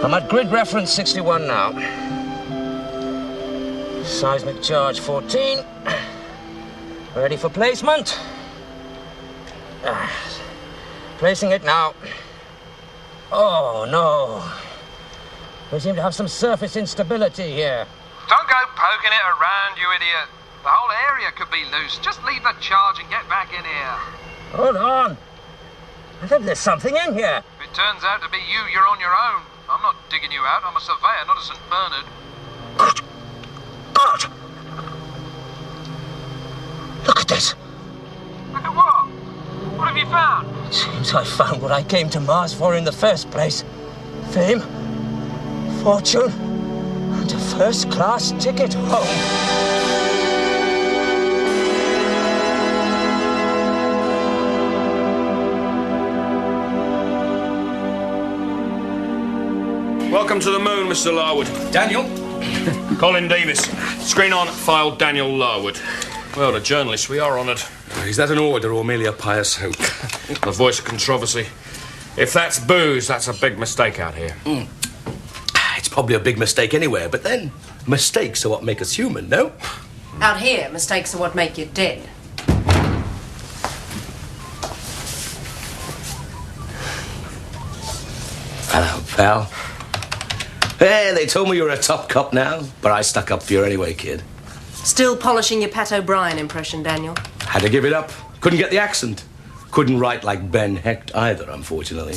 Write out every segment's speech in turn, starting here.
I'm at grid reference 61 now. Seismic charge 14. Ready for placement. Placing it now. Oh, no. We seem to have some surface instability here. Don't go poking it around, you idiot. The whole area could be loose. Just leave the charge and get back in here. Hold on. I think there's something in here. If it turns out to be you, you're on your own. I'm not digging you out. I'm a surveyor, not a St. Bernard. Good God! Look at this. Look at what? What have you found? It seems I found what I came to Mars for in the first place. Fame, fortune, and a first-class ticket home. Welcome to the moon, Mr. Larwood. Daniel? Colin Davis. Screen on, file Daniel Larwood. Well, the journalists, we are honoured. Is that an order or merely a pious hope? The voice of controversy. If that's booze, that's a big mistake out here. It's probably a big mistake anywhere, but then mistakes are what make us human, no? Out here, mistakes are what make you dead. Hello, pal. Hey, they told me you were a top cop now, but I stuck up for you anyway, kid. Still polishing your Pat O'Brien impression, Daniel? Had to give it up. Couldn't get the accent. Couldn't write like Ben Hecht either, unfortunately.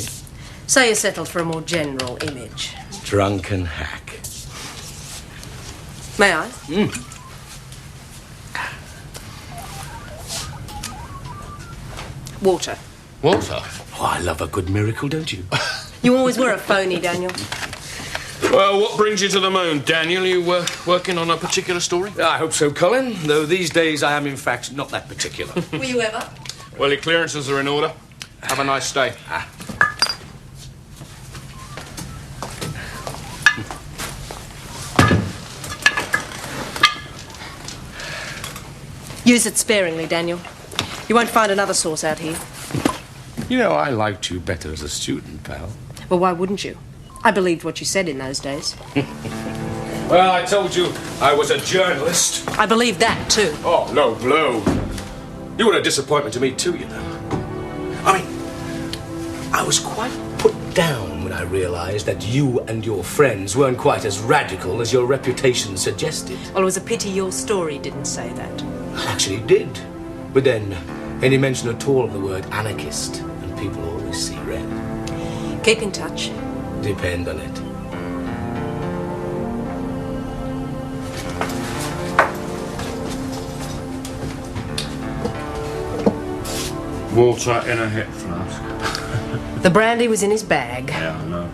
So you settled for a more general image. Drunken hack. May I? Water. Water? Oh, I love a good miracle, don't you? You always were a phony, Daniel. Well, what brings you to the moon, Daniel? You working on a particular story? I hope so, Colin, though these days I am, in fact, not that particular. Were you ever? Well, your clearances are in order. Have a nice day. Use it sparingly, Daniel. You won't find another source out here. You know, I liked you better as a student, pal. Well, why wouldn't you? I believed what you said in those days. Well, I told you I was a journalist. I believed that, too. Oh, low blow. You were a disappointment to me, too, you know. I mean, I was quite put down when I realized that you and your friends weren't quite as radical as your reputation suggested. Well, it was a pity your story didn't say that. Well, actually, it did. But then, any mention at all of the word anarchist, and people always see red. Keep in touch. Depend on it. Water in a hip flask. The brandy was in his bag. Yeah, I know.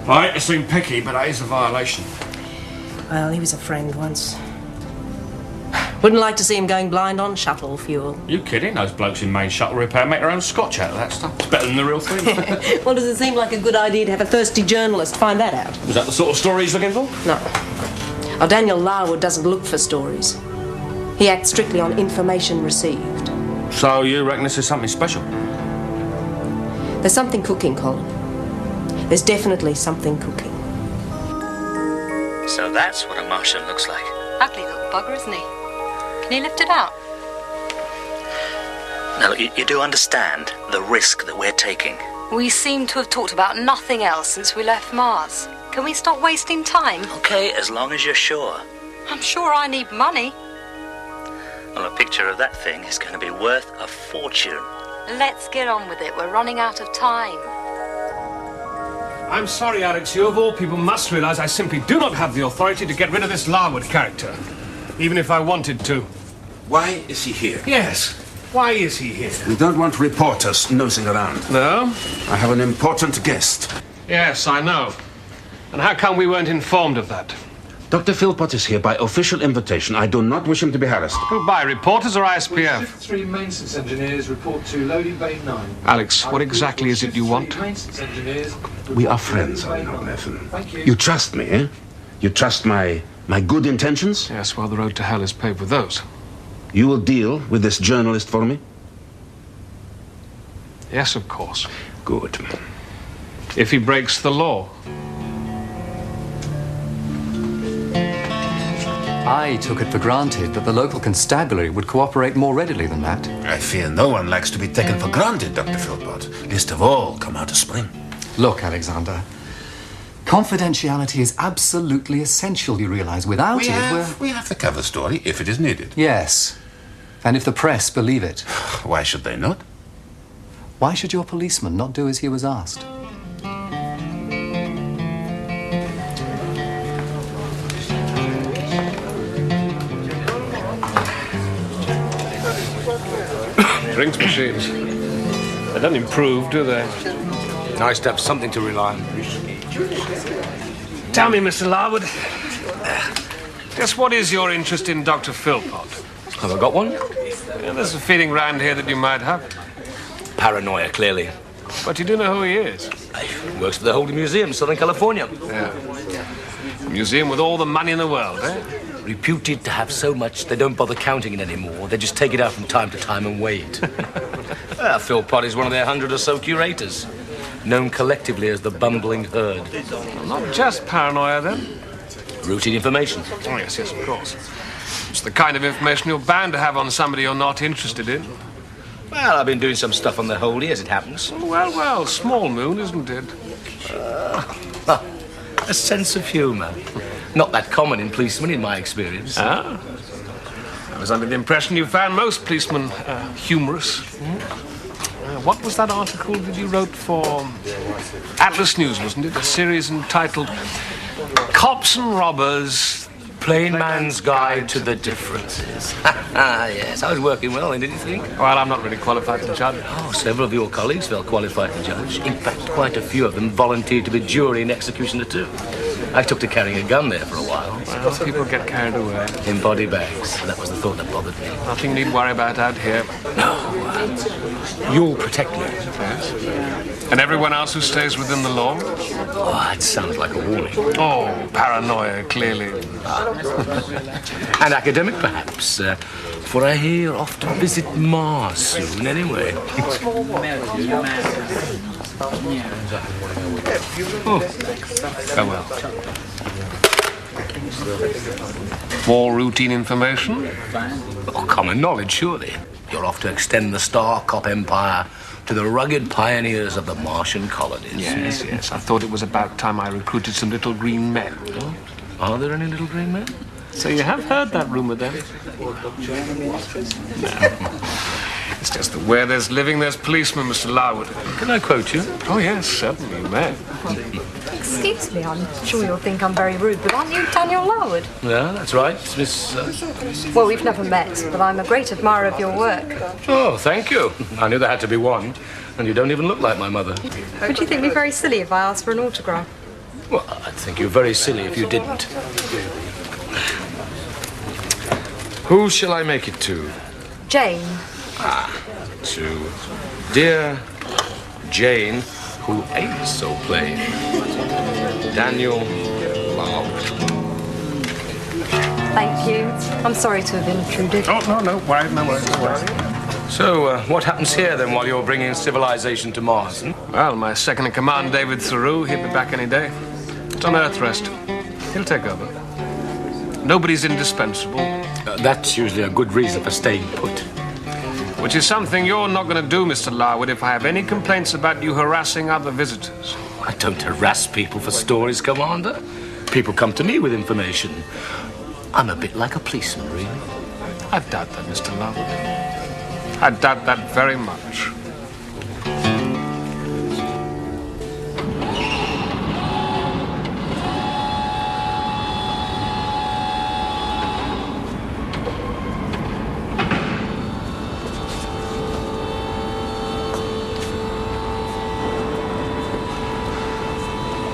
I hate to seem picky, but that is a violation. Well, he was a friend once. Wouldn't like to see him going blind on shuttle fuel. You kidding? Those blokes in main shuttle repair make their own scotch out of that stuff. It's better than the real thing. Well, does it seem like a good idea to have a thirsty journalist find that out? Was that the sort of story he's looking for? No. Oh, Daniel Larwood doesn't look for stories. He acts strictly on information received. So you reckon this is something special? There's something cooking, Colin. There's definitely something cooking. So that's what a Martian looks like. Ugly little bugger, isn't he? Can you lift it out? Now, look, you do understand the risk that we're taking. We seem to have talked about nothing else since we left Mars. Can we stop wasting time? Okay, as long as you're sure. I'm sure I need money. Well, a picture of that thing is going to be worth a fortune. Let's get on with it. We're running out of time. I'm sorry, Alex. You of all people must realise I simply do not have the authority to get rid of this Larwood character. Even if I wanted to. Why is he here? Yes. Why is he here? We don't want reporters nosing around. No? I have an important guest. Yes, I know. And how come we weren't informed of that? Dr. Philpott is here by official invitation. I do not wish him to be harassed. Who by, reporters or ISPF? Shift 3 maintenance engineers report to loading bay 9. Alex, what exactly is it you want? We are friends, are we not, Nathan? You trust me, eh? You trust my good intentions? Yes, well, the road to hell is paved with those. You will deal with this journalist for me? Yes, of course. Good. If he breaks the law. I took it for granted that the local constabulary would cooperate more readily than that. I fear no one likes to be taken for granted, Dr. Philpott. Least of all, come out of spring. Look, Alexander, confidentiality is absolutely essential, you realize. Without We have the cover story if it is needed. Yes, and if the press believe it. Why should they not? Why should your policeman not do as he was asked? Drinks machines. They don't improve, do they? Nice to have something to rely on. Tell me, Mr. Larwood, just what is your interest in Dr. Philpott? Have I got one? Yeah, there's a feeling round here that you might have. Paranoia, clearly. But you do know who he is. He works for the Holding Museum, Southern California. Yeah. A museum with all the money in the world, eh? Reputed to have so much they don't bother counting it anymore. They just take it out from time to time and weigh it. Philpott is one of their 100 or so curators, known collectively as the bumbling herd. Well, not just paranoia, then. Routine information. Oh, yes, of course. It's the kind of information you're bound to have on somebody you're not interested in. Well, I've been doing some stuff on the Holdie, as it happens. Well, small moon, isn't it? A sense of humour. Not that common in policemen, in my experience. Ah. I was under the impression you found most policemen humorous. What was that article that you wrote for Atlas News, wasn't it? A series entitled Cops and Robbers... Plain Man's Guide to the Differences. Yes, I was working well, didn't you think? Well, I'm not really qualified to judge. Oh, several of your colleagues felt qualified to judge. In fact, quite a few of them volunteered to be jury and executioner too. I took to carrying a gun there for a while. Well, people get carried away. In body bags. That was the thought that bothered me. Nothing you need worry about out here. No, you'll protect me. Yes. And everyone else who stays within the law? Oh, that sounds like a warning. Oh, paranoia, clearly. And academic, perhaps. For I hear you're off to visit Mars soon, anyway. Oh, well. More routine information? Oh, common knowledge, surely. You're off to extend the Star Cop Empire to the rugged pioneers of the Martian colonies. Yes. I thought it was about time I recruited some little green men. Oh, are there any little green men? So you have heard that rumour, then? No. It's just that where there's living, there's policemen, Mr. Larwood. Can I quote you? Oh, yes, certainly, you may. Excuse me, I'm sure you'll think I'm very rude, but aren't you Daniel Larwood? Yeah, that's right, Miss... Well, we've never met, but I'm a great admirer of your work. Oh, thank you. I knew there had to be one. And you don't even look like my mother. Would you think me very silly if I asked for an autograph? Well, I'd think you very silly if you didn't. Who shall I make it to? Jane. To dear Jane, who ain't so plain. Daniel Larwood. Thank you. I'm sorry to have intruded. Oh, no worries. So, what happens here, then, while you're bringing civilization to Mars, Well, my second-in-command, David Theroux, he'll be back any day. It's on Earth rest. He'll take over. Nobody's indispensable. That's usually a good reason for staying put. Which is something you're not going to do, Mr. Larwood, if I have any complaints about you harassing other visitors. I don't harass people for stories, Commander. People come to me with information. I'm a bit like a policeman, really. I doubt that, Mr. Larwood. I doubt that very much.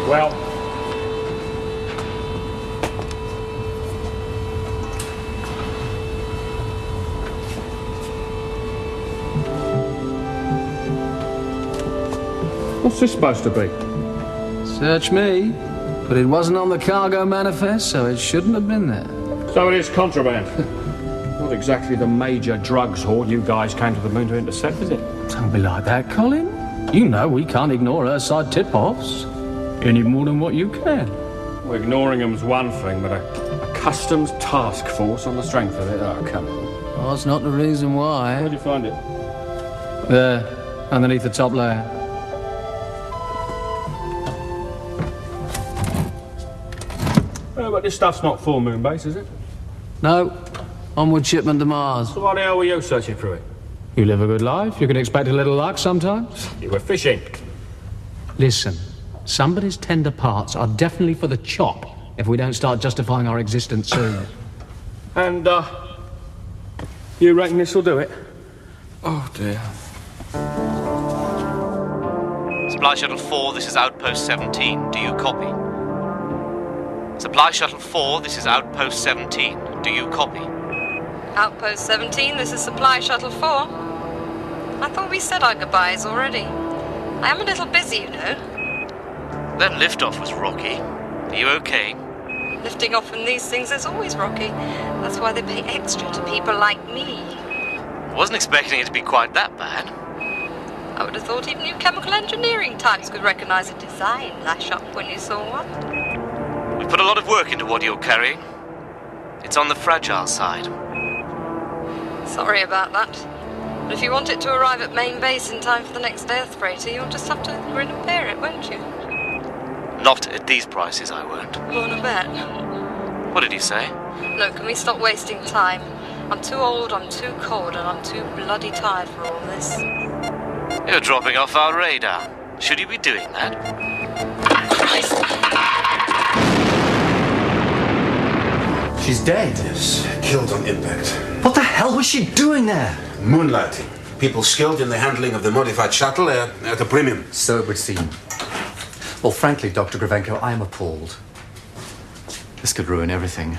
Well, what's this supposed to be? Search me, but it wasn't on the cargo manifest, so it shouldn't have been there. So it is contraband. Not exactly the major drugs haul you guys came to the moon to intercept, is it? Don't be like that, Colin. You know we can't ignore Earthside tip-offs. Any more than what you can. Well, ignoring them's one thing, but I customs task force on the strength of it. Oh, come on. Oh, it's not the reason why. Where'd you find it? There, underneath the top layer. Oh, but this stuff's not full moon base, is it? No. Onward shipment to Mars. So why the hell were you searching through it? You live a good life. You can expect a little luck sometimes. You were fishing. Listen, somebody's tender parts are definitely for the chop if we don't start justifying our existence soon. And, you reckon this'll do it? Oh, dear. Supply Shuttle 4, this is Outpost 17. Do you copy? Supply Shuttle 4, this is Outpost 17. Do you copy? Outpost 17, this is Supply Shuttle 4. I thought we said our goodbyes already. I am a little busy, you know. That liftoff was rocky. Are you okay? Lifting off from these things is always rocky. That's why they pay extra to people like me. Wasn't expecting it to be quite that bad. I would have thought even you chemical engineering types could recognize a design lash up when you saw one. We put a lot of work into what you're carrying. It's on the fragile side. Sorry about that. But if you want it to arrive at main base in time for the next Earth freighter, you'll just have to grin and bear it, won't you? Not at these prices, I won't. Wanna bet? What did you say? Look, can we stop wasting time? I'm too old, I'm too cold, and I'm too bloody tired for all this. You're dropping off our radar. Should you be doing that? Christ! She's dead. Yes, killed on impact. What the hell was she doing there? Moonlighting. People skilled in the handling of the modified shuttle at a premium. So it would seem. Well, frankly, Dr. Gravenko, I am appalled. This could ruin everything.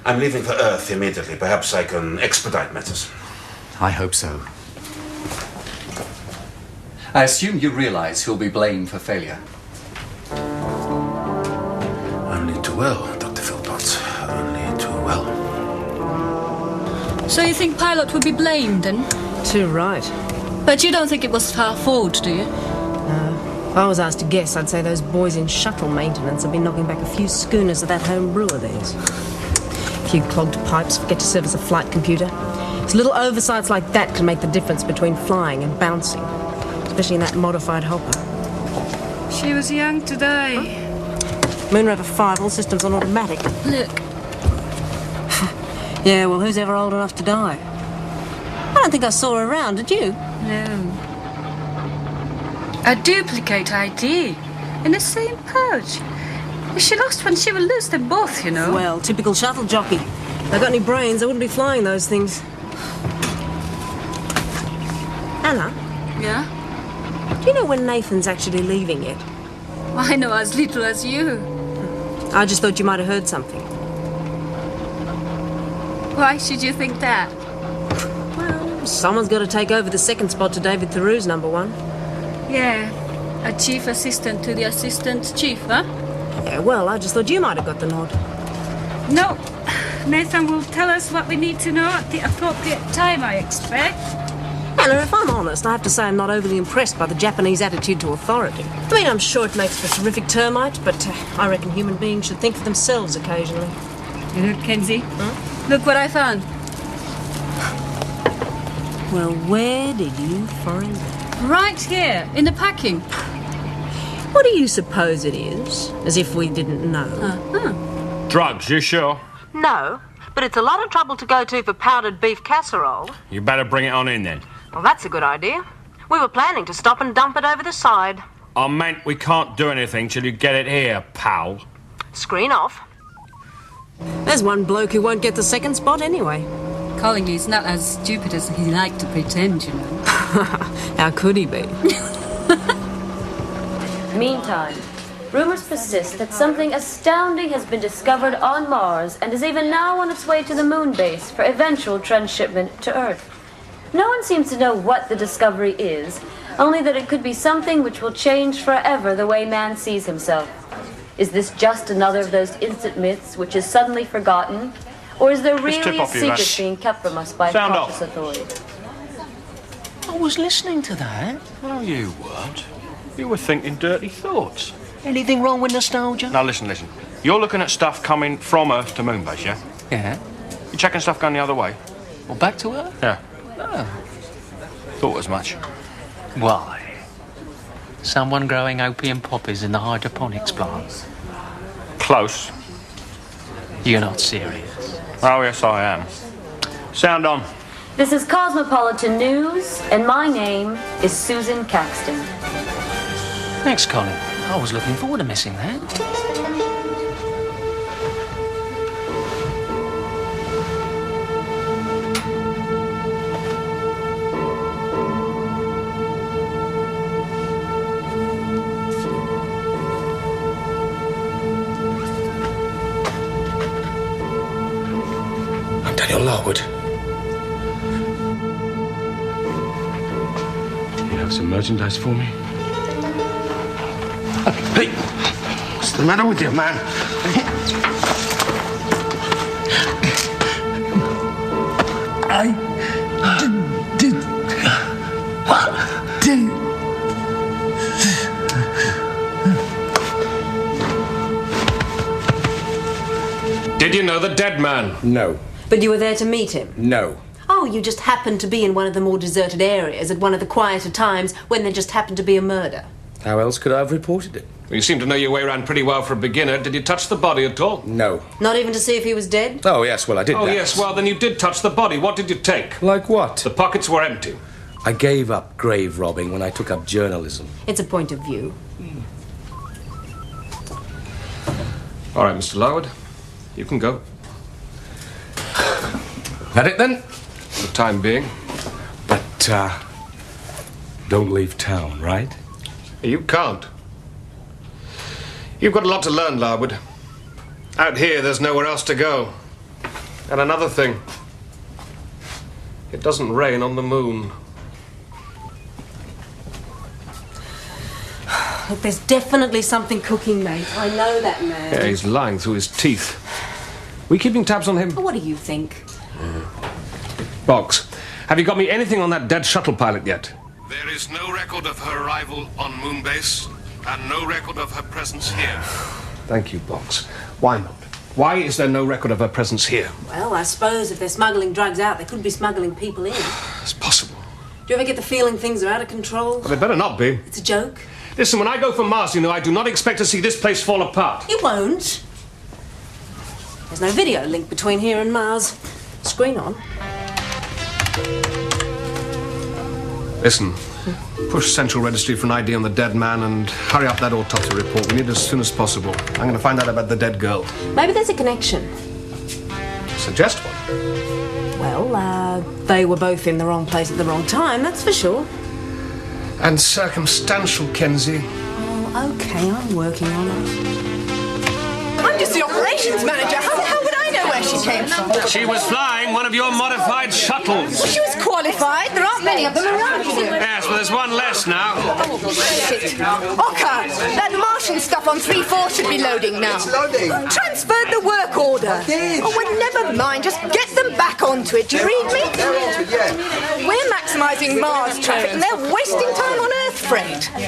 I'm leaving for Earth immediately. Perhaps I can expedite matters. I hope so. I assume you realize who'll be blamed for failure. Only too well, Dr. Philpott. Only too well. So you think pilot would be blamed, then? Too right. But you don't think it was our fault, do you? No. If I was asked to guess, I'd say those boys in shuttle maintenance have been knocking back a few schooners of that home brew of theirs. A few clogged pipes, forget to service a flight computer. It's little oversights like that can make the difference between flying and bouncing. Especially in that modified hopper. She was young to die. Moonraver 5, all systems on automatic. Look. Yeah, well, who's ever old enough to die? I don't think I saw her around, did you? No. A duplicate ID. In the same pouch. If she lost one, she will lose them both, you know. Well, typical shuttle jockey. If I got any brains, I wouldn't be flying those things. Anna? Yeah? Do you know when Nathan's actually leaving yet? I know as little as you. I just thought you might have heard something. Why should you think that? Well, someone's got to take over the second spot to David Theroux's number one. Yeah, a chief assistant to the assistant chief, huh? Yeah, well, I just thought you might have got the nod. No. Nathan will tell us what we need to know at the appropriate time, I expect. Anna, if I'm honest, I have to say I'm not overly impressed by the Japanese attitude to authority. I mean, I'm sure it makes for terrific termite, but I reckon human beings should think for themselves occasionally. Look, Kenzie. Look what I found. Well, where did you find that? Right here, in the packing. What do you suppose it is? As if we didn't know. Drugs, you sure? No, but it's a lot of trouble to go to for powdered beef casserole. You better bring it on in then. Well, that's a good idea. We were planning to stop and dump it over the side. I meant we can't do anything till you get it here, pal. Screen off. There's one bloke who won't get the second spot anyway. Colin is not as stupid as he liked to pretend, you know. How could he be? Meantime, rumors persist that something astounding has been discovered on Mars and is even now on its way to the moon base for eventual transshipment to Earth. No one seems to know what the discovery is, only that it could be something which will change forever the way man sees himself. Is this just another of those instant myths which is suddenly forgotten? Or is there really a secret being kept from us by cautious authority? I was listening to that. No, you weren't. You were thinking dirty thoughts. Anything wrong with nostalgia? Now listen. You're looking at stuff coming from Earth to Moonbase, yeah? Yeah. You checking stuff going the other way? Well, back to Earth? Yeah. Oh. Thought as much. Why? Someone growing opium poppies in the hydroponics plant? Close. You're not serious. Oh, yes, I am. Sound on. This is Cosmopolitan News, and my name is Susan Caxton. Thanks, Colin. I was looking forward to missing that. I'm Daniel Larwood. You have some merchandise for me? Hey! What's the matter with you, man? Did you know the dead man? No. But you were there to meet him? No. Oh, you just happened to be in one of the more deserted areas at one of the quieter times when there just happened to be a murder. How else could I have reported it? Well, you seem to know your way around pretty well for a beginner. Did you touch the body at all? No. Not even to see if he was dead? Oh, yes, well, I did Oh, that. yes, well, then you did touch the body. What did you take? Like what? The pockets were empty. I gave up grave robbing when I took up journalism. It's a point of view. All right, Mr. Larwood, you can go. That it, then? For the time being. But, don't leave town, right? You can't. You've got a lot to learn, Larwood. Out here, there's nowhere else to go. And another thing. It doesn't rain on the moon. Look, there's definitely something cooking, mate. I know that man. Yeah, he's lying through his teeth. We keeping tabs on him? What do you think? Boggs, have you got me anything on that dead shuttle pilot yet? There is no record of her arrival on Moonbase, and no record of her presence here. Thank you, Boggs. Why not? Why is there no record of her presence here? Well, I suppose if they're smuggling drugs out, they could be smuggling people in. It's possible. Do you ever get the feeling things are out of control? Well, they better not be. It's a joke. Listen, when I go for Mars, you know, I do not expect to see this place fall apart. You won't. There's no video link between here and Mars. Screen on. Listen, push Central Registry for an ID on the dead man and hurry up that autopsy report. We need it as soon as possible. I'm going to find out about the dead girl. Maybe there's a connection. Suggest one. Well, they were both in the wrong place at the wrong time, that's for sure. And circumstantial, Kenzie. Oh, okay, I'm working on it. I'm just the operations manager. How the hell would I know where she came from? She was flying one of your modified shuttles. She was qualified. There aren't many of them around here. Yes, well, there's one less now. Oh, shit. Ocker, that Martian stuff on 3-4 should be loading now. It's loading. Transferred the work order. Oh, well, never mind. Just get them back onto it. Do you read me? They're onto it, yeah. We're maximising Mars traffic and they're wasting time on Earth freight. Do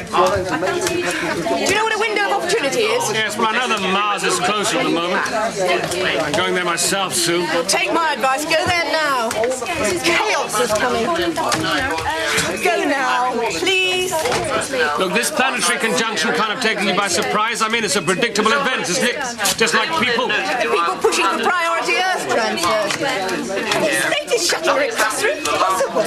you know what a window of opportunity is? Yes, well, I know that Mars is closer at the moment. I'm going there myself soon. Take my advice. Go there now. Chaos is coming. Go now, please. Look, this planetary conjunction kind of taking you by surprise. I mean, it's a predictable event, isn't it? Just like people. People pushing for priority Earth transfers. Latest shuttle requests are impossible.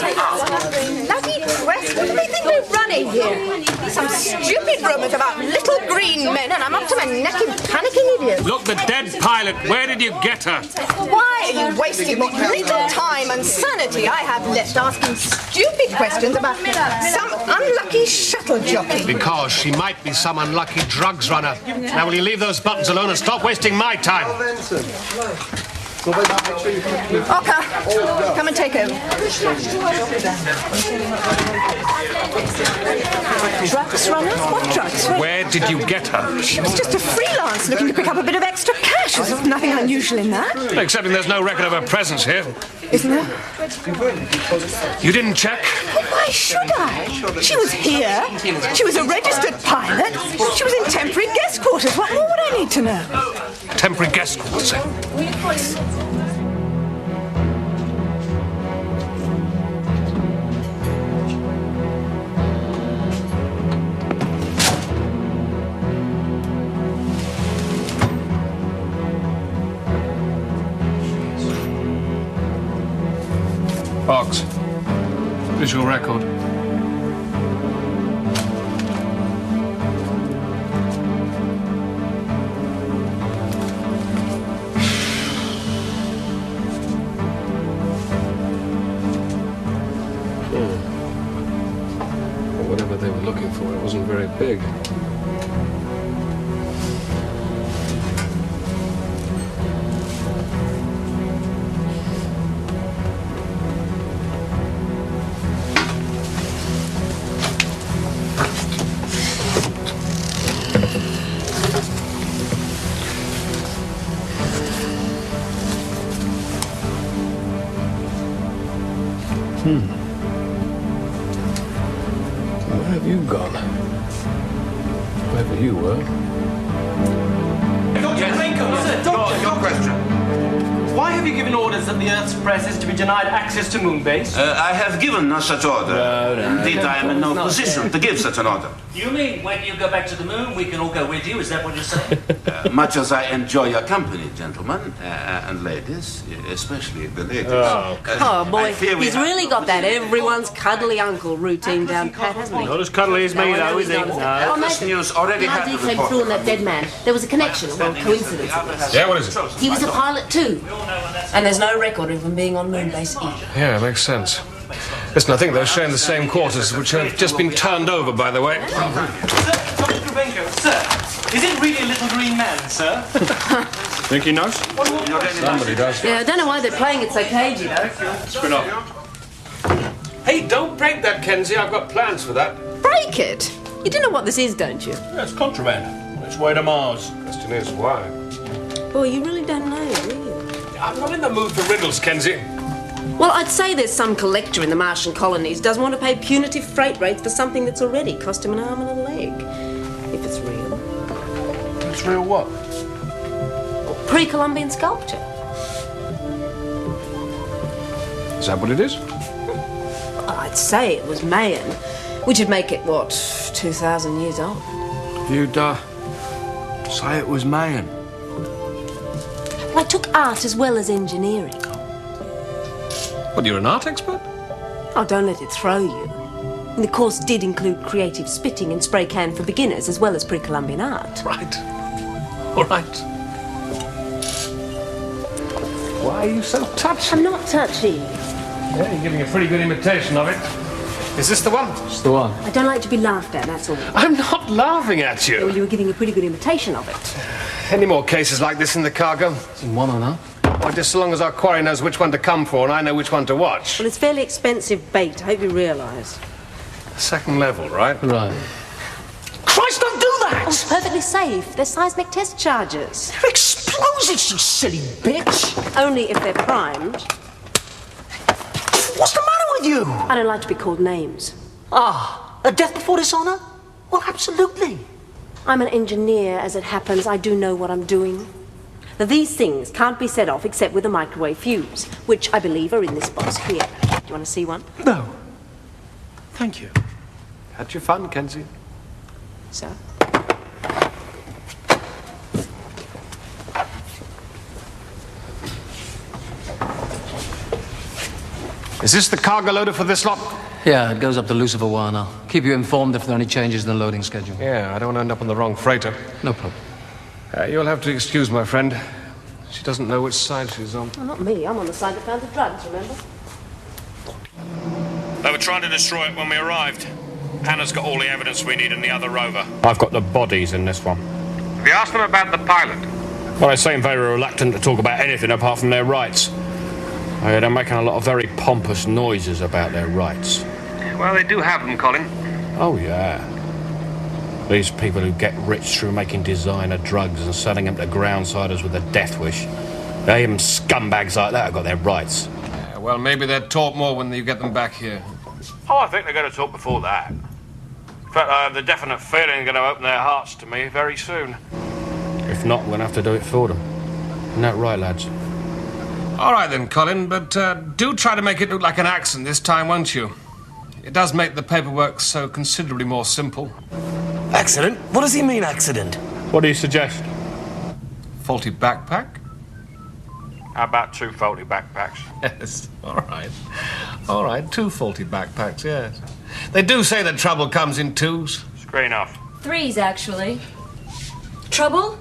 Bloody press. What do they think we're running here? Some stupid rumours about little green men, and I'm up to my neck in panicking idiots. Look, the dead pilot. Where did you get her? Why are you wasting what little time and sanity I have left asking stupid questions about some unlucky shuttle jockey? Because she might be some unlucky drugs runner. Now, will you leave those buttons alone and stop wasting my time? Ocker, come and take over. Drugs runner? What drugs? Where did you get her? She was just a freelance looking to pick up a bit of extra cash. There's nothing unusual in that. Excepting there's no record of her presence here. Isn't there? You didn't check? Well, why should I? She was here. She was a registered pilot. She was in temporary guest quarters. What more would I need to know? temporary guest quarters. Fox, visual record. Whatever they were looking for, it wasn't very big. Where have you gone? Wherever you were. Dr. Grenko, sir, Doctor, your question. Why have you given orders that the Earth's press is to be denied access to Moonbase? I have given no such order. Indeed, I am in no position to give such an order. You mean when you go back to the moon, we can all go with you? Is that what you're saying? Much as I enjoy your company, gentlemen, and ladies, especially the ladies. Oh, boy, I fear we he's have really no got that position. everyone's cuddly uncle routine down pat, hasn't he? Not as cuddly as me, though, is he? Oh, This mate, news already the had idea the came report. through on that dead man. There was a connection, well, coincidence at least. Yeah, what is it? He was a pilot too. And there's no record of him being on Moonbase either. Yeah, makes sense. Listen, I think they're sharing the same quarters, which have just been turned over, by the way. Dr. Grenko, sir, is it really a little green man, sir? Think he knows? Somebody does. Yeah, I don't know why they're playing it so cagey, though. Spin off. Hey, don't break that, Kenzie. I've got plans for that. Break it! You do know what this is, don't you? Yeah, it's contraband. On its way to Mars. Question is, why? Boy, you really don't know, do you? I'm not in the mood for riddles, Kenzie. Well, I'd say there's some collector in the Martian colonies doesn't want to pay punitive freight rates for something that's already cost him an arm and a leg. If it's real. It's real what? Pre-Columbian sculpture. Is that what it is? Well, I'd say it was Mayan, which would make it, what, 2,000 years old? You'd, say it was Mayan. Well, I took art as well as engineering. What, you're an art expert? Oh, don't let it throw you. And the course did include creative spitting and spray can for beginners, as well as pre-Columbian art. Right. All right. Why are you so touchy? I'm not touchy. Yeah, you're giving a pretty good imitation of it. Is this the one? It's the one. I don't like to be laughed at, that's all. I'm not laughing at you. Well, you were giving a pretty good imitation of it. Any more cases like this in the cargo? In one or not? Well, just so long as our quarry knows which one to come for and I know which one to watch. Well, it's fairly expensive bait, I hope you realise. Second level, right? Right. Christ, don't do that! Oh, it's perfectly safe. They're seismic test charges. They're explosives, you silly bitch! Only if they're primed. What's the matter with you? I don't like to be called names. Ah, a death before dishonor? Well, absolutely. I'm an engineer, as it happens. I do know what I'm doing. Now, these things can't be set off except with a microwave fuse, which I believe are in this box here. Do you want to see one? No. Thank you. Had your fun, Kenzie. So? Is this the cargo loader for this lot? Yeah, it goes up to Lucifer One. I'll keep you informed if there are any changes in the loading schedule. Yeah, I don't want to end up on the wrong freighter. No problem. You'll have to excuse my friend. She doesn't know which side she's on. Well, not me. I'm on the side that found the drugs, remember? They were trying to destroy it when we arrived. Hannah's got all the evidence we need in the other rover. I've got the bodies in this one. Have you asked them about the pilot? Well, they seem very reluctant to talk about anything apart from their rights. They're making a lot of very pompous noises about their rights. Well, they do have them, Colin. Oh, yeah. These people who get rich through making designer drugs and selling them to groundsiders with a death wish. Even scumbags like that have got their rights. Yeah, well, maybe they'll talk more when you get them back here. Oh, I think they're going to talk before that. In fact, I have the definite feeling they're going to open their hearts to me very soon. If not, we're going to have to do it for them. Isn't that right, lads? All right then, Colin, but do try to make it look like an accident this time, won't you? It does make the paperwork so considerably more simple. Accident? What does he mean, accident? What do you suggest? Faulty backpack? How about 2 faulty backpacks? Yes, all right. All right, 2 faulty backpacks, yes. They do say that trouble comes in 2s. Screen off. 3s, actually. Trouble?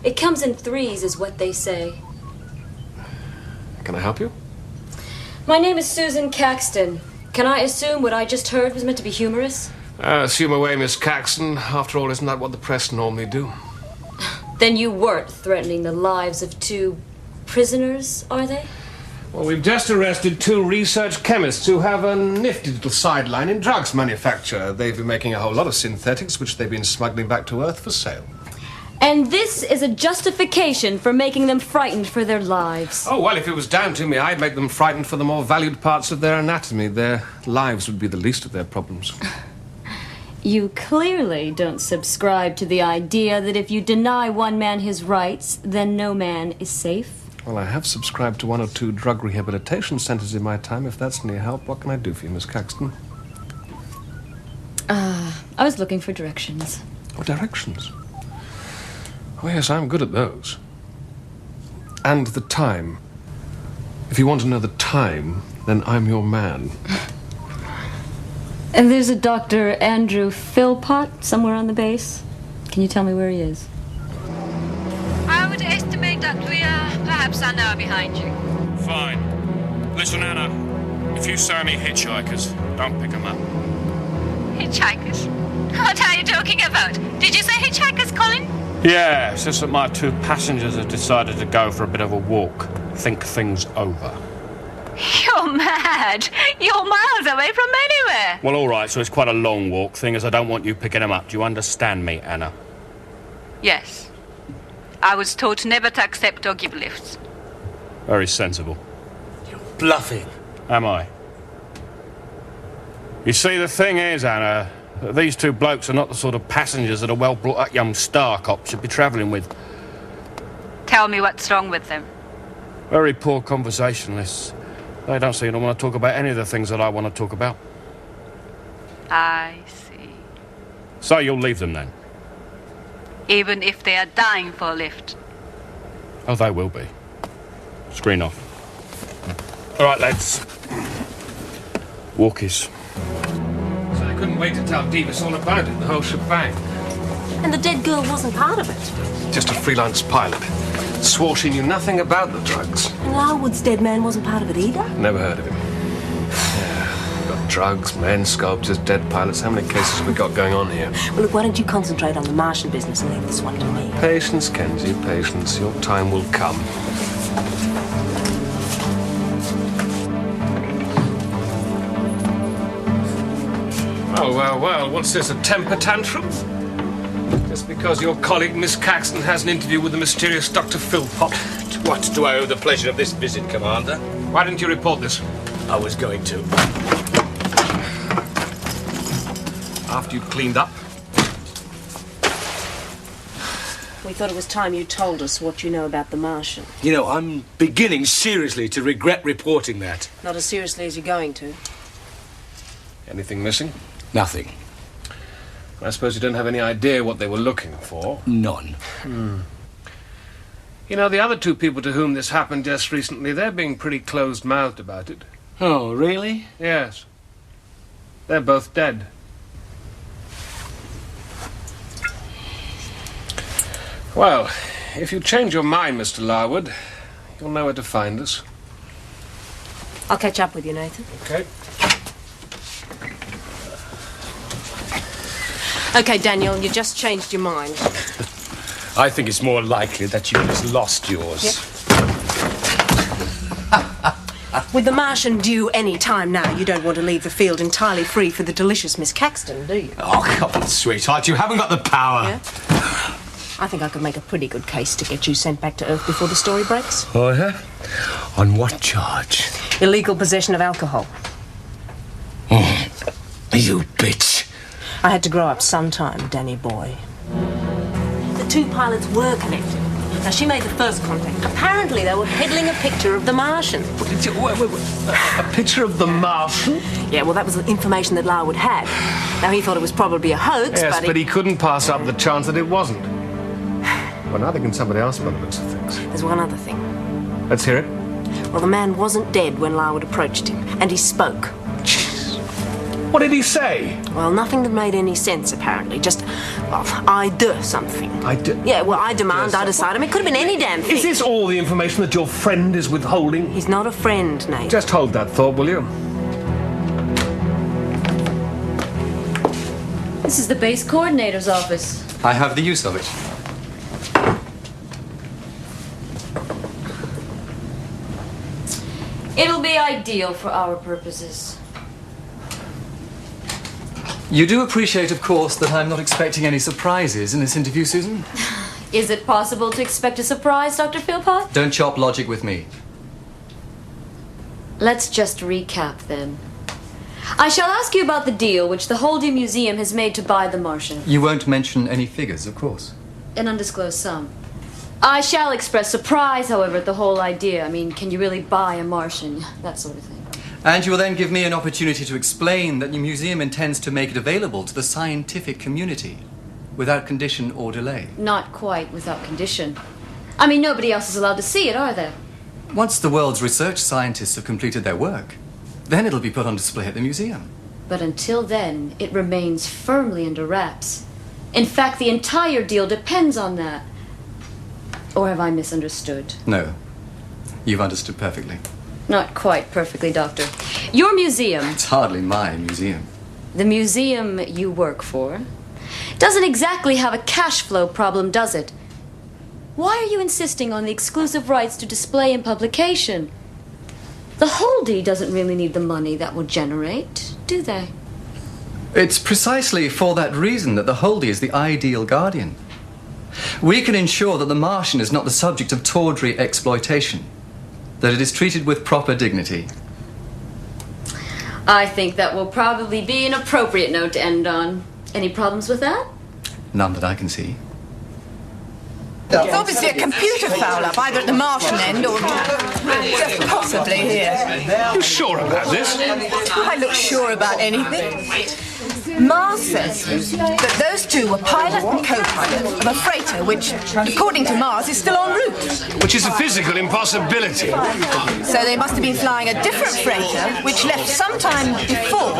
It comes in 3s, is what they say. Can I help you? My name is Susan Caxton. Can I assume what I just heard was meant to be humorous? Assume away, Miss Caxton. After all, isn't that what the press normally do? Then you weren't threatening the lives of 2 prisoners, are they? Well, we've just arrested 2 research chemists who have a nifty little sideline in drugs manufacture. They've been making a whole lot of synthetics, which they've been smuggling back to Earth for sale. And this is a justification for making them frightened for their lives. Oh, well, if it was down to me, I'd make them frightened for the more valued parts of their anatomy. Their lives would be the least of their problems. You clearly don't subscribe to the idea that if you deny one man his rights, then no man is safe. Well, I have subscribed to 1 or 2 drug rehabilitation centres in my time. If that's any help, what can I do for you, Miss Caxton? I was looking for directions. Oh, directions? Oh, yes, I'm good at those. And the time. If you want to know the time, then I'm your man. And there's a Dr. Andrew Philpott somewhere on the base. Can you tell me where he is? I would estimate that we are perhaps an hour behind you. Fine. Listen, Anna, if you see any hitchhikers, don't pick them up. Hitchhikers? What are you talking about? Did you say hitchhikers, Colin? Yeah, it's just that my 2 passengers have decided to go for a bit of a walk. Think things over. You're mad. You're miles away from anywhere. Well, all right, so it's quite a long walk, thing as I don't want you picking them up. Do you understand me, Anna? Yes. I was taught never to accept or give lifts. Very sensible. You're bluffing. Am I? You see, the thing is, Anna, that these 2 blokes are not the sort of passengers that a well-brought-up young star cop should be travelling with. Tell me what's wrong with them. Very poor conversationalists. They don't seem to want to talk about any of the things that I want to talk about. I see. So you'll leave them then? Even if they are dying for a lift. Oh, they will be. Screen off. All right, lads. Walkies. So I couldn't wait to tell Davis all about it, the whole shebang. And the dead girl wasn't part of it. Just a freelance pilot. Swore she knew nothing about the drugs. And Larwood's dead man wasn't part of it either. Never heard of him. Yeah, we've got drugs, men, sculptures, dead pilots. How many cases have we got going on here? Well, look, why don't you concentrate on the Martian business and leave this one to me? Patience, Kenzie, patience. Your time will come. Well, what's this, a temper tantrum? Just because your colleague, Miss Caxton, has an interview with the mysterious Dr. Philpott. What do I owe the pleasure of this visit, Commander? Why didn't you report this? I was going to. After you'd cleaned up? We thought it was time you told us what you know about the Martian. You know, I'm beginning seriously to regret reporting that. Not as seriously as you're going to. Anything missing? Nothing. I suppose you don't have any idea what they were looking for? None. You know, the other 2 people to whom this happened just recently, they're being pretty closed-mouthed about it. Oh, really? Yes. They're both dead. Well, if you change your mind, Mr. Larwood, you'll know where to find us. I'll catch up with you, Nathan. Okay. Okay, Daniel, you just changed your mind. I think it's more likely that you just lost yours. Yep. With the Martian due any time now, you don't want to leave the field entirely free for the delicious Miss Caxton, do you? Oh, come on, sweetheart, you haven't got the power. Yeah? I think I could make a pretty good case to get you sent back to Earth before the story breaks. Oh, yeah? On what charge? Illegal possession of alcohol. Oh, you bitch. I had to grow up sometime, Danny boy. The 2 pilots were connected. Now, she made the first contact. Apparently, they were peddling a picture of the Martian. Wait. A picture of the Martian? Yeah, well, that was the information that Larwood had. Now, he thought it was probably a hoax, Yes, but but he couldn't pass up the chance that it wasn't. Well, neither can somebody else by the looks of things. There's one other thing. Let's hear it. Well, the man wasn't dead when Larwood approached him, and he spoke. What did he say? Well, nothing that made any sense, apparently. Just, well, I do something. I do? Yeah, well, I demand, I decide. I mean, it could have been any damn thing. Is this all the information that your friend is withholding? He's not a friend, Nate. Just hold that thought, will you? This is the base coordinator's office. I have the use of it. It'll be ideal for our purposes. You do appreciate, of course, that I'm not expecting any surprises in this interview, Susan? Is it possible to expect a surprise, Dr. Philpott? Don't chop logic with me. Let's just recap, then. I shall ask you about the deal which the Holdy Museum has made to buy the Martian. You won't mention any figures, of course. An undisclosed sum. I shall express surprise, however, at the whole idea. I mean, can you really buy a Martian? That sort of thing. And you will then give me an opportunity to explain that the museum intends to make it available to the scientific community without condition or delay. Not quite without condition. I mean, nobody else is allowed to see it, are they? Once the world's research scientists have completed their work, then it'll be put on display at the museum. But until then, it remains firmly under wraps. In fact, the entire deal depends on that. Or have I misunderstood? No. You've understood perfectly. Not quite perfectly, Doctor. Your museum, It's hardly my museum. the museum you work for, doesn't exactly have a cash flow problem, does it? Why are you insisting on the exclusive rights to display and publication? The Holdy doesn't really need the money that will generate, do they? It's precisely for that reason that the Holdy is the ideal guardian. We can ensure that the Martian is not the subject of tawdry exploitation, that it is treated with proper dignity. I think that will probably be an appropriate note to end on. Any problems with that? None that I can see. It's obviously a computer foul-up, either at the Martian end or just possibly here. You sure about this? I look sure about anything. Mars says that those two were pilot and co-pilot of a freighter which, according to Mars, is still en route. Which is a physical impossibility. So they must have been flying a different freighter which left sometime before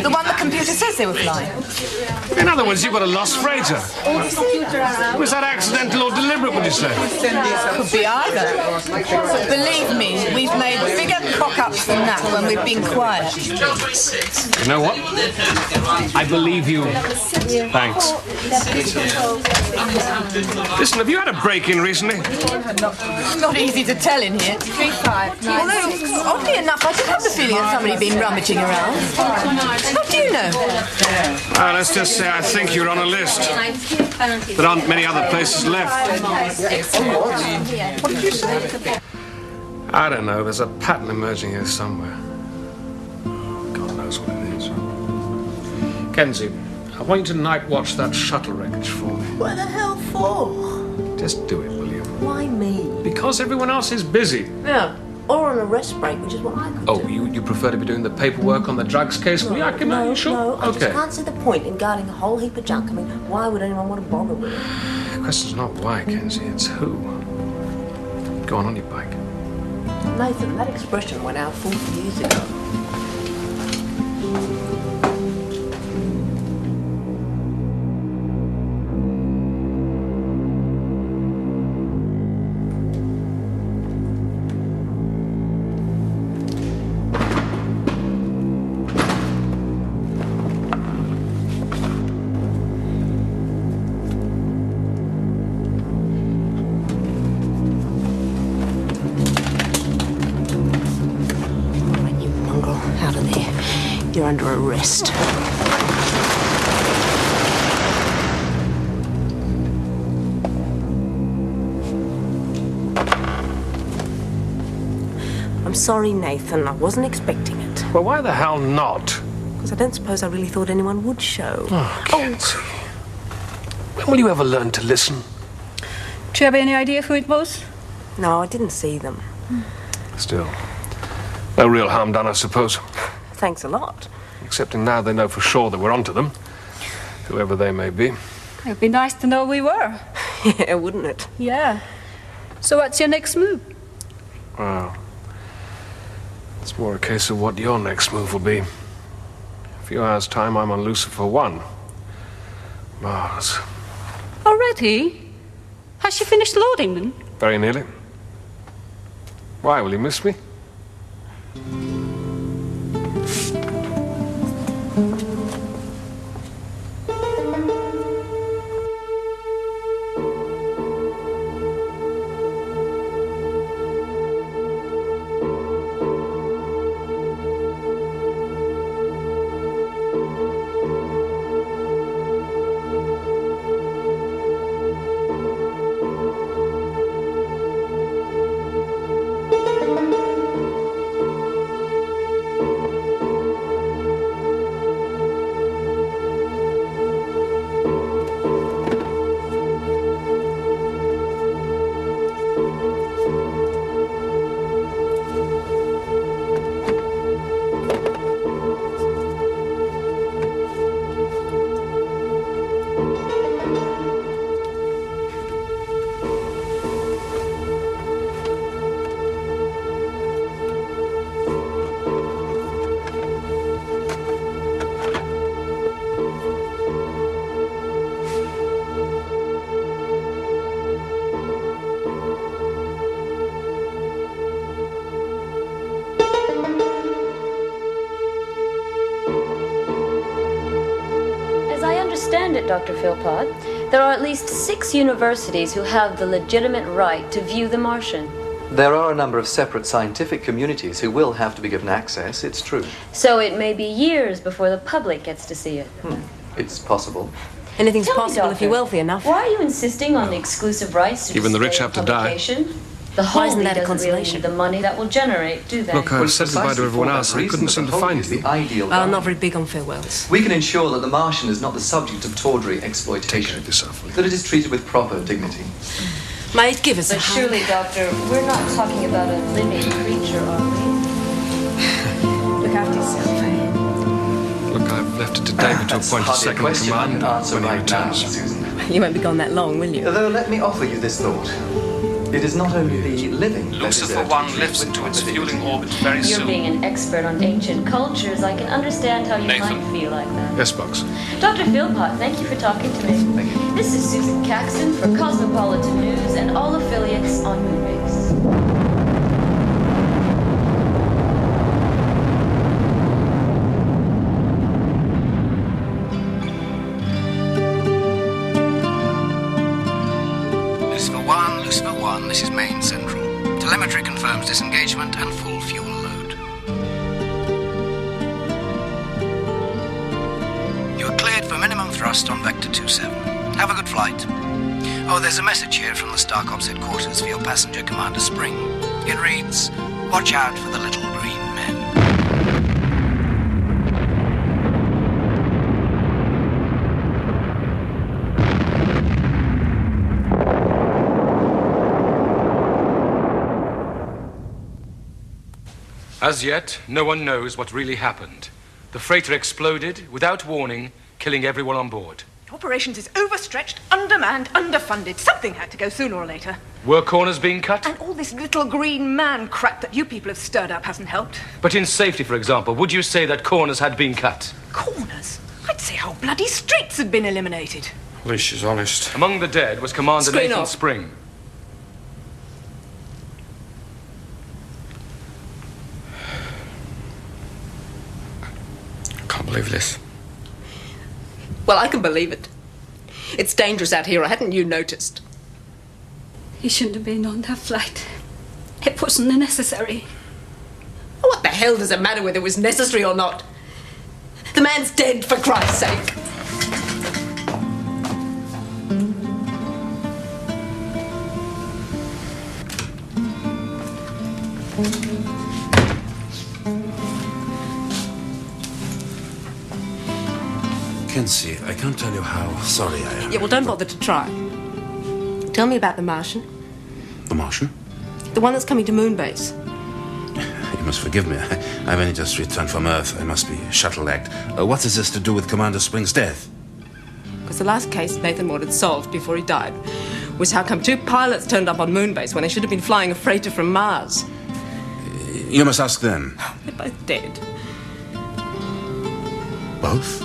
the one the computer says they were flying. In other words, you've got a lost freighter. Was that accidental or deliberate, would you say? Could be either. But believe me, we've made bigger cock-ups than that when we've been quiet. You know what? I believe you. Thanks. Listen, have you had a break-in recently? Not easy to tell in here. 35. Although, oddly enough, I did have the feeling that somebody had been rummaging around. How do you know? Let's just say I think you're on a list. There aren't many other places left. What did you say? I don't know. There's a pattern emerging here somewhere. God knows what it is. Kenzie, I want you to night watch that shuttle wreckage for me. What the hell for? Just do it, will you? Why me? Because everyone else is busy. Yeah, or on a rest break, which is what I could do. Oh, you prefer to be doing the paperwork on the drugs case? No, Yeah, I can. no, Sure. no, I Okay. just can't see the point in guarding a whole heap of junk. I mean, why would anyone want to bother with it? The question's not why, Kenzie. It's who. Go on your bike. Nathan, that expression went out 40 years ago. You're under arrest. I'm sorry, Nathan. I wasn't expecting it. Well, why the hell not? Because I don't suppose I really thought anyone would show. Oh, Kenzie. When will you ever learn to listen? Do you have any idea who it was? No, I didn't see them. Still, no real harm done, I suppose. Thanks a lot. Excepting now they know for sure that we're onto them, whoever they may be. It'd be nice to know we were. Yeah, wouldn't it? Yeah. So what's your next move? Well, it's more a case of what your next move will be. In a few hours' time, I'm on Lucifer 1. Mars. Already? Has she finished loading then? Very nearly. Why, will you miss me? Dr. Philpott, there are at least 6 universities who have the legitimate right to view the Martian. There are a number of separate scientific communities who will have to be given access, it's true. So it may be years before the public gets to see it. It's possible. Anything's Tell me, possible if Doctor, you're wealthy enough. Why are you insisting on the exclusive rights to Even the display rich have to die. publication? The Why isn't holy that a doesn't really consolation? need the money that will generate, do they? Look, I've said goodbye to everyone else. I couldn't seem to find the you. ideal I'm guardian. not very big on farewells. We can ensure that the Martian is not the subject of tawdry exploitation. That it is treated with proper dignity. Mate, give us a But hand. surely, Doctor, we're not talking about a living creature, are we? Look after yourself. Look, I've left it to David to appoint a second in command when he returns. You won't be gone that long, will you? Though let me offer you this thought. It is not only the living that is Lucifer 1 lifts into its fueling orbit very You're soon. being an expert on ancient cultures. I can understand how you Nathan. might feel like that. Yes, Bugs. Dr. Philpott, thank you for talking to me. Thank you. This is Susan Caxton for Cosmopolitan News and all affiliates on Moonbase. Lucifer 1, this is Main Central. Telemetry confirms disengagement and full fuel load. You're cleared for minimum thrust on Vector 27. Have a good flight. Oh, there's a message here from the Star Cops headquarters for your passenger, Commander Spring. It reads, "Watch out for the little green men." As yet, no one knows what really happened. The freighter exploded without warning, killing everyone on board. Operations is overstretched, undermanned, underfunded. Something had to go sooner or later. Were corners being cut? And all this little green man crap that you people have stirred up hasn't helped. But in safety, for example, would you say that corners had been cut? Corners? I'd say whole bloody streets had been eliminated. At least she's honest. Among the dead was Commander Screen Nathan off. Spring. Can't believe this. Well, I can believe it. It's dangerous out here, hadn't you noticed? He shouldn't have been on that flight. It wasn't necessary. What the hell does it matter whether it was necessary or not? The man's dead, for Christ's sake. Kinsey, I can't tell you how sorry I am. Yeah, well, don't bother to try. Tell me about the Martian. The Martian? The one that's coming to Moonbase. You must forgive me. I've only just returned from Earth. I must be shuttle-lagged. What has this to do with Commander Spring's death? Because the last case Nathan wanted solved before he died was how come 2 pilots turned up on Moonbase when they should have been flying a freighter from Mars. You must ask them. They're both dead. Both?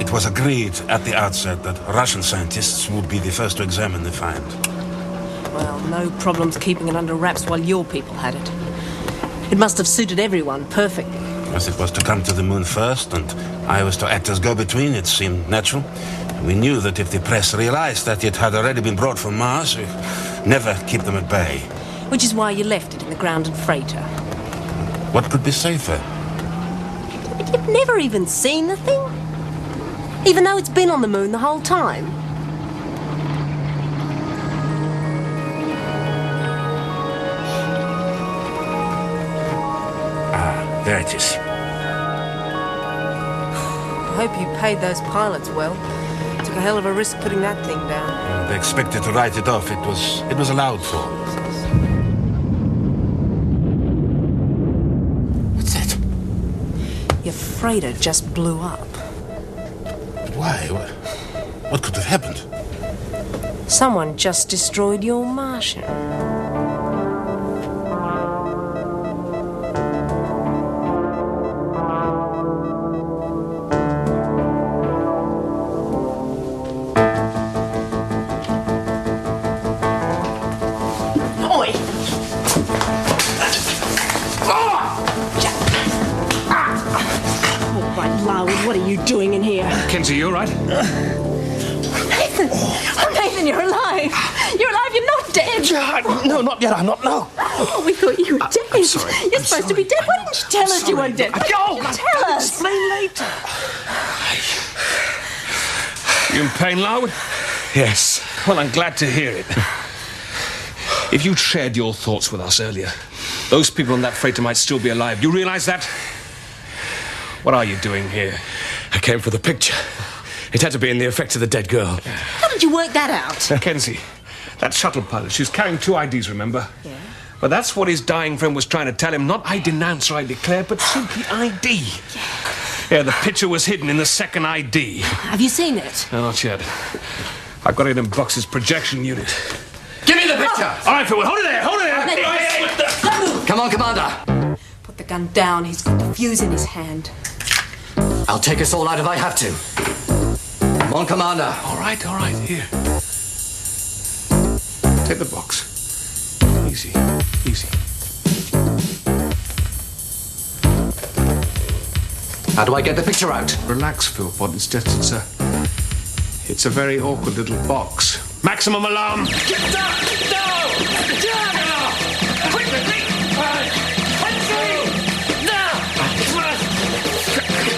It was agreed at the outset that Russian scientists would be the first to examine the find. Well, no problems keeping it under wraps while your people had it. It must have suited everyone perfectly. As it was to come to the moon first, and I was to act as go-between, it seemed natural. We knew that if the press realized that it had already been brought from Mars, we'd never keep them at bay. Which is why you left it in the grounded freighter. What could be safer? But you've never even seen the thing? Even though it's been on the moon the whole time? Ah, there it is. I hope you paid those pilots well. Took a hell of a risk putting that thing down. They expected to write it off. It was allowed for. What's that? Your freighter just blew up. Why? What could have happened? Someone just destroyed your Martian. Oi! All right, Larwood, what are you doing in here? Kenzie, you all right? Nathan! Oh, Nathan, you're alive! You're alive, you're not dead! No, not yet, I'm not, no. Oh, we thought you were dead. I'm sorry. You're supposed to be dead. Why didn't you tell us you weren't dead? Why didn't you tell us? Explain later. You in pain, Larwood? Yes. Well, I'm glad to hear it. If you'd shared your thoughts with us earlier, those people on that freighter might still be alive. You realize that? What are you doing here? I came for the picture. It had to be in the effect of the dead girl. How did you work that out? Kenzie, that shuttle pilot, she was carrying 2 IDs, remember? Yeah. But that's what his dying friend was trying to tell him. Not I denounce or I declare, but simply ID. Yeah, the picture was hidden in the second ID. Have you seen it? No, not yet. I've got it in Box's projection unit. Give me the picture! All right, Phil, hold it there, hold it there! Come on, Commander. Put the gun down. He's got the fuse in his hand. I'll take us all out if I have to. Come on, Commander. All right, here. Take the box. Easy, easy. How do I get the picture out? Relax, Philpot. It's a very awkward little box. Maximum alarm! Get down! Quickly!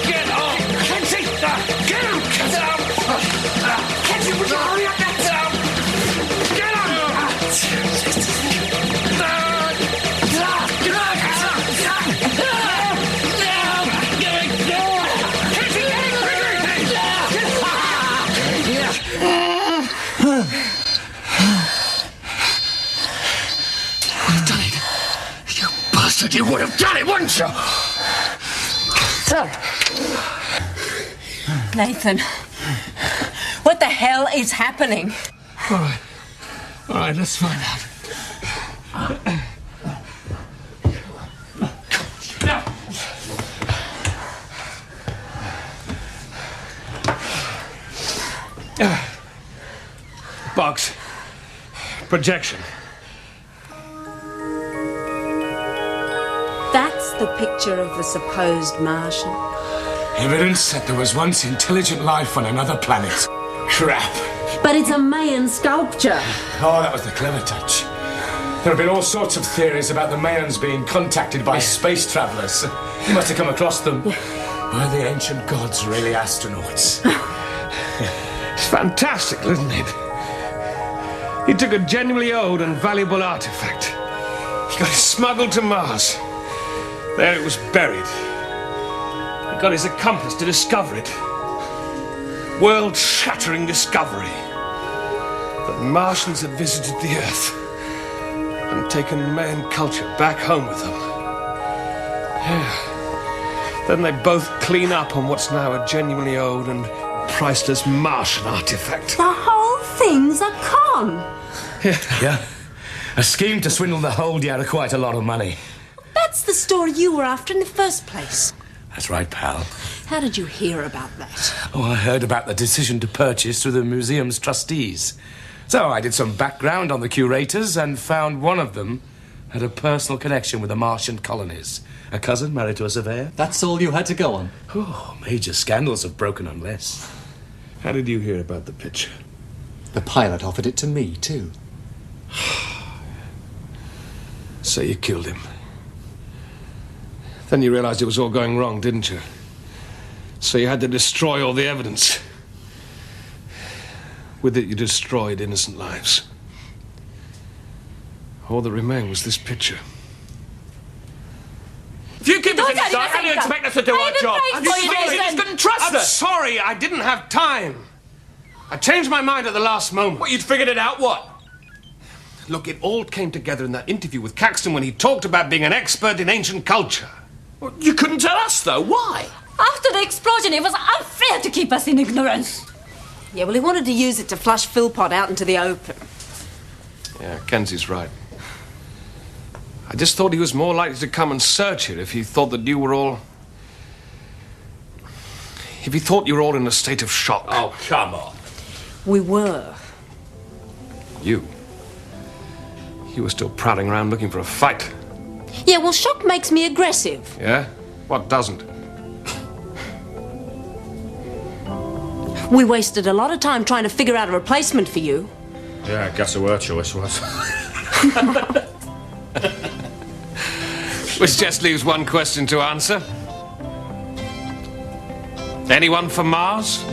Get off! Kenzie! Get him! Get down! Kenzie, would you hurry up? Get down! Get You would have done it, wouldn't you? Nathan, what the hell is happening? All right, let's find out. Box. Projection. That's the picture of the supposed Martian. Evidence that there was once intelligent life on another planet. Crap. But it's a Mayan sculpture. Oh, that was the clever touch. There have been all sorts of theories about the Mayans being contacted by space travelers. You must have come across them. Were the ancient gods really astronauts? It's fantastic, isn't it? He took a genuinely old and valuable artifact. He got it smuggled to Mars. There it was buried. He got his accomplice to discover it. World-shattering discovery. That Martians had visited the Earth and taken Mayan culture back home with them. Yeah. Then they both clean up on what's now a genuinely old and priceless Martian artifact. The whole thing's a con. Yeah. A scheme to swindle the hold out of quite a lot of money. That's the story you were after in the first place. That's right, pal. How did you hear about that? Oh, I heard about the decision to purchase through the museum's trustees. So I did some background on the curators and found one of them had a personal connection with the Martian colonies. A cousin married to a surveyor. That's all you had to go on? Oh, major scandals have broken on less. How did you hear about the picture? The pilot offered it to me, too. So you killed him. Then you realized it was all going wrong, didn't you? So you had to destroy all the evidence. With it, you destroyed innocent lives. All that remained was this picture. If you keep us in the dark, how do you expect us to do our job? You just couldn't trust us. us. I'm sorry, I didn't have time. I changed my mind at the last moment. What, you'd figured it out, what? Look, it all came together in that interview with Caxton when he talked about being an expert in ancient culture. Well, you couldn't tell us, though. Why? After the explosion, it was unfair to keep us in ignorance. Yeah, well, he wanted to use it to flush Philpott out into the open. Yeah, Kenzie's right. I just thought he was more likely to come and search it if he thought that you were all... If he thought you were all in a state of shock. Oh, come on. We were. You were still prowling around looking for a fight. Yeah, well, shock makes me aggressive. Yeah? What doesn't? We wasted a lot of time trying to figure out a replacement for you. Yeah, I guess her choice was. Which just leaves one question to answer. Anyone for Mars?